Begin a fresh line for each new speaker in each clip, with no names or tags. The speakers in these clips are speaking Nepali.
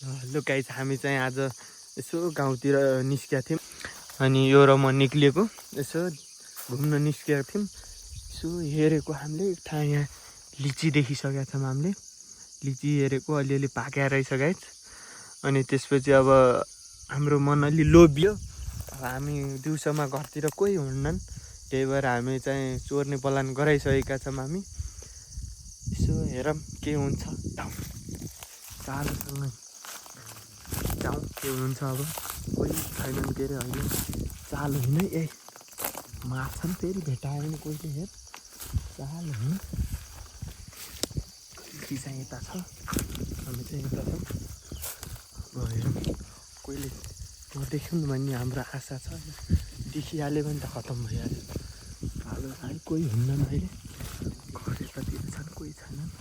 लु गाइस हामी चाहिँ आज यसो गाउँतिर निस्केका थियौँ अनि यो र म निक्लिएको यसो घुम्न निस्केका थियौँ। यसो हेरेको हामीले एक ठाउँ यहाँ लिची देखिसकेका छौँ हामीले। लिची हेरेको अलिअलि पाकेर रहेछ गाइस। अनि त्यसपछि अब हाम्रो मन अलि लोभियो। अब हामी दिउँसोमा घरतिर कोही हुन्नन्, त्यही भएर हामी चाहिँ चोर्ने प्लान गराइसकेका छौँ हामी। यसो हेरौँ के हुन्छ। चालोसँग जाउँ के हुन्छ। अब कोही छैनन् के अरे होइन चाल होइन ए मार्छन् फेरि भेटायो भने कोहीले हेर चाल होइन। लिची चाहिँ यता छ, हामी चाहिँ यता छौँ। अब हेरौँ कोहीले देख्यौँ भन्ने हाम्रो आशा छ। देखिहाल्यो भने त खतम भइहाल्यो। चालो है कोही हुन्नन् अहिले, घर यतातिर छन् कोही छैनन्।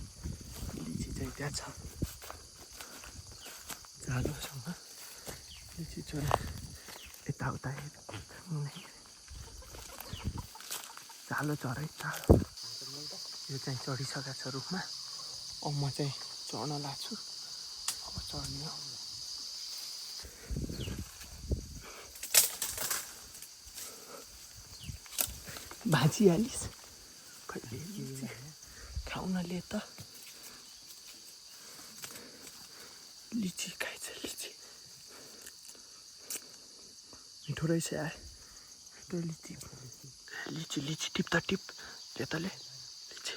लिची चाहिँ त्यहाँ छ चालोसँग लिची चोरे यताउता चालो चरे चालो यो चाहिँ चढिसकेको छ रुखमा। अब म चाहिँ चढ्न लाग्छु। अब चढ्ने हो। भाँचिहालिस् कहिले खाउनले त लिची खाइछ। लिची मिठो रहेछ यार त्यो लिची। लिची लिची टिप त टिप त्यताले लिची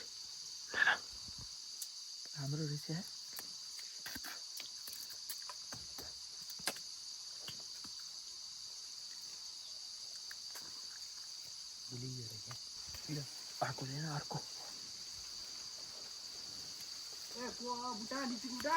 राम्रो रहेछ यार। अर्को लिएन अर्को बुटा लिची बुटा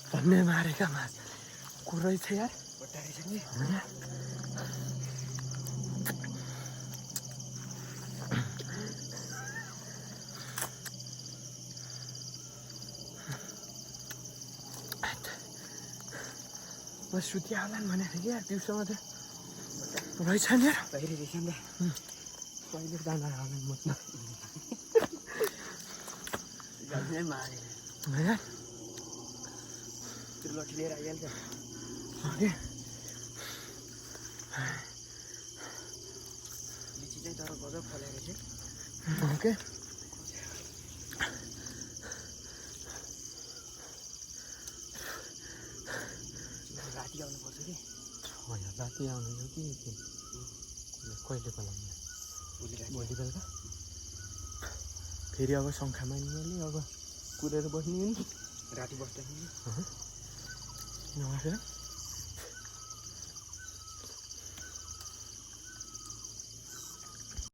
भन्ने मारेका माछ कुरै छ यार। बस सुतिहाल्लान् भनेको थिएँ यार दिउँसोमा त रहेछ नि यार। कहिले रहेछ नि त कहिले दाना हाल्नु मत्न मारे त्यो लठी लिएर आइहाल्छ। लिची चाहिँ तर गजब फलेको छ ओके। राति आउनुपर्छ कि होइन राति आउनु हो कि कहिले बोलाउनु भोलि बेलुका फेरि अब शङ्खा मानिले अब कुरेर बस्ने नि राति बस्दा नमासेर